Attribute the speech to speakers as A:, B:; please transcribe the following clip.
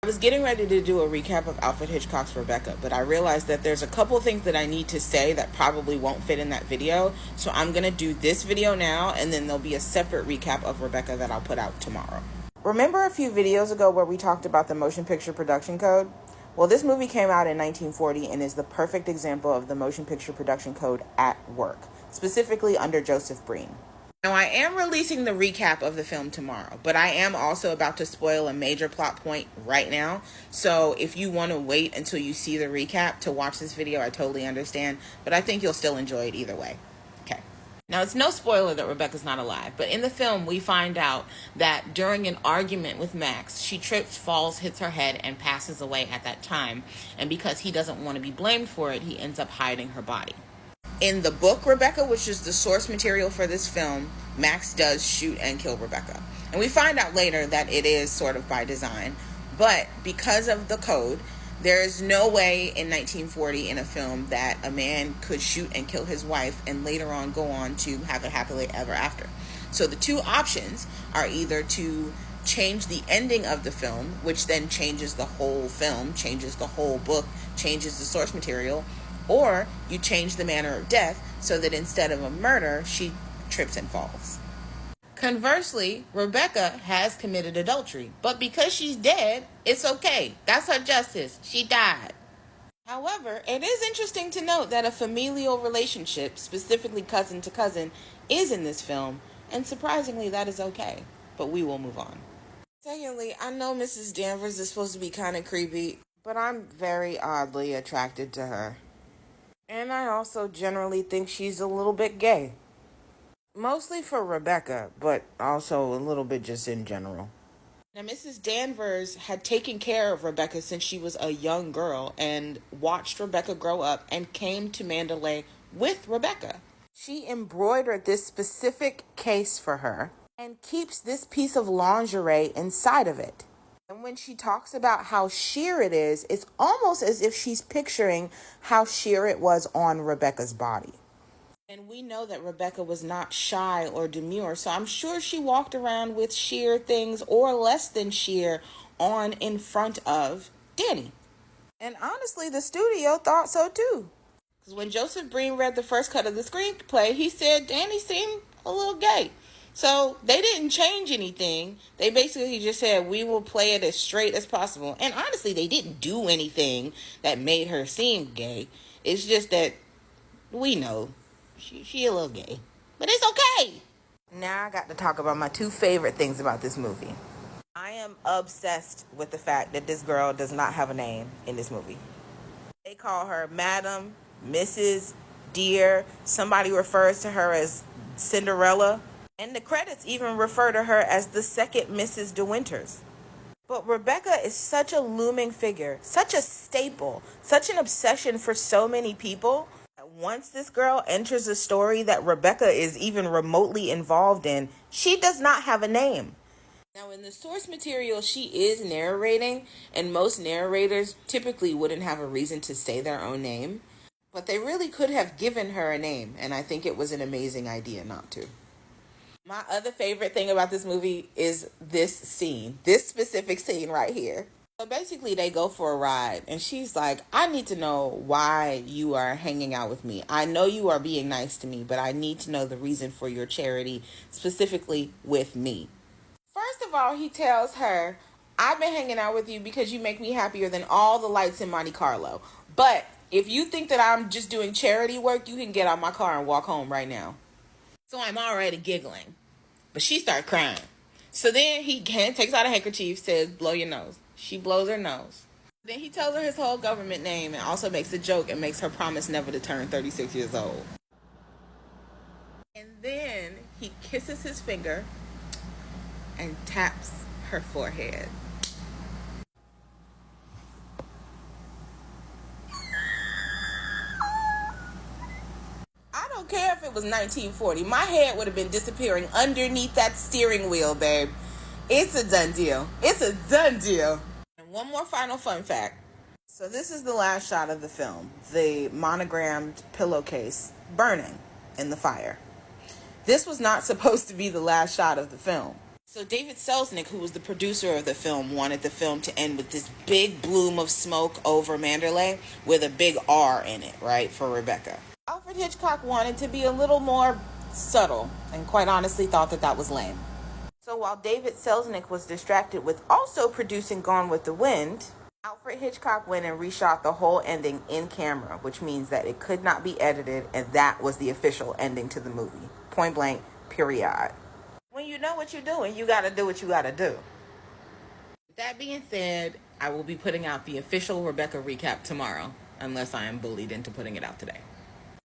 A: I was getting ready to do a recap of Alfred Hitchcock's Rebecca, but I realized that there's a couple things that I need to say that probably won't fit in that video. So I'm going to do this video now, and then there'll be a separate recap of Rebecca that I'll put out tomorrow. Remember a few videos ago where we talked about the motion picture production code? Well, this movie came out in 1940 and is the perfect example of the motion picture production code at work, specifically under Joseph Breen. Now, I am releasing the recap of the film tomorrow, but I am also about to spoil a major plot point right now. So if you want to wait until you see the recap to watch this video, I totally understand, but I think you'll still enjoy it either way. Okay. Now, it's no spoiler that Rebecca's not alive, but in the film, we find out that during an argument with Max, she trips, falls, hits her head, and passes away at that time. And because he doesn't want to be blamed for it, he ends up hiding her body. In the book Rebecca, which is the source material for this film, Max does shoot and kill Rebecca. And we find out later that it is sort of by design. But because of the code, there is no way in 1940 in a film that a man could shoot and kill his wife and later on go on to have a happily ever after. So the two options are either to change the ending of the film, which then changes the whole film, changes the whole book, changes the source material, or you change the manner of death so that instead of a murder, she trips and falls. Conversely, Rebecca has committed adultery, but because she's dead, it's okay. That's her justice. She died. However, it is interesting to note that a familial relationship, specifically cousin to cousin, is in this film, and surprisingly, that is okay. But we will move on. Secondly, I know Mrs. Danvers is supposed to be kind of creepy, but I'm very oddly attracted to her. And I also generally think she's a little bit gay. Mostly for Rebecca, but also a little bit just in general. Now, Mrs. Danvers had taken care of Rebecca since she was a young girl and watched Rebecca grow up and came to Mandalay with Rebecca. She embroidered this specific case for her and keeps this piece of lingerie inside of it. And when she talks about how sheer it is, it's almost as if she's picturing how sheer it was on Rebecca's body. And we know that Rebecca was not shy or demure, so I'm sure she walked around with sheer things or less than sheer on in front of Danny. And honestly, the studio thought so too. Because when Joseph Breen read the first cut of the screenplay, he said Danny seemed a little gay. So they didn't change anything. They basically just said, we will play it as straight as possible. And honestly, they didn't do anything that made her seem gay. It's just that we know she a little gay. But it's okay. Now I got to talk about my two favorite things about this movie. I am obsessed with the fact that this girl does not have a name in this movie. They call her Madam, Mrs., Dear. Somebody refers to her as Cinderella. And the credits even refer to her as the second Mrs. De Winters. But Rebecca is such a looming figure, such a staple, such an obsession for so many people. That once this girl enters a story that Rebecca is even remotely involved in, she does not have a name. Now, in the source material, she is narrating, and most narrators typically wouldn't have a reason to say their own name. But they really could have given her a name, and I think it was an amazing idea not to. My other favorite thing about this movie is this scene, this specific scene right here. So basically they go for a ride and she's like, I need to know why you are hanging out with me. I know you are being nice to me, but I need to know the reason for your charity, specifically with me. First of all, he tells her, I've been hanging out with you because you make me happier than all the lights in Monte Carlo. But if you think that I'm just doing charity work, you can get out my car and walk home right now. So I'm already giggling. But she started crying. So then he takes out a handkerchief, says, blow your nose. She blows her nose. Then he tells her his whole government name and also makes a joke and makes her promise never to turn 36 years old. And then he kisses his finger and taps her forehead. I don't care if it was 1940. My head would have been disappearing underneath that steering wheel, babe. It's a done deal. It's a done deal. And one more final fun fact. So this is the last shot of the film. The monogrammed pillowcase burning in the fire. This was not supposed to be the last shot of the film. So David Selznick, who was the producer of the film, wanted the film to end with this big bloom of smoke over Manderley with a big R in it, right, for Rebecca. Alfred Hitchcock wanted to be a little more subtle and quite honestly thought that that was lame. So while David Selznick was distracted with also producing Gone with the Wind, Alfred Hitchcock went and reshot the whole ending in camera, which means that it could not be edited, and that was the official ending to the movie. Point blank, period. When you know what you're doing, you gotta do what you gotta do. With that being said, I will be putting out the official Rebecca recap tomorrow, unless I am bullied into putting it out today.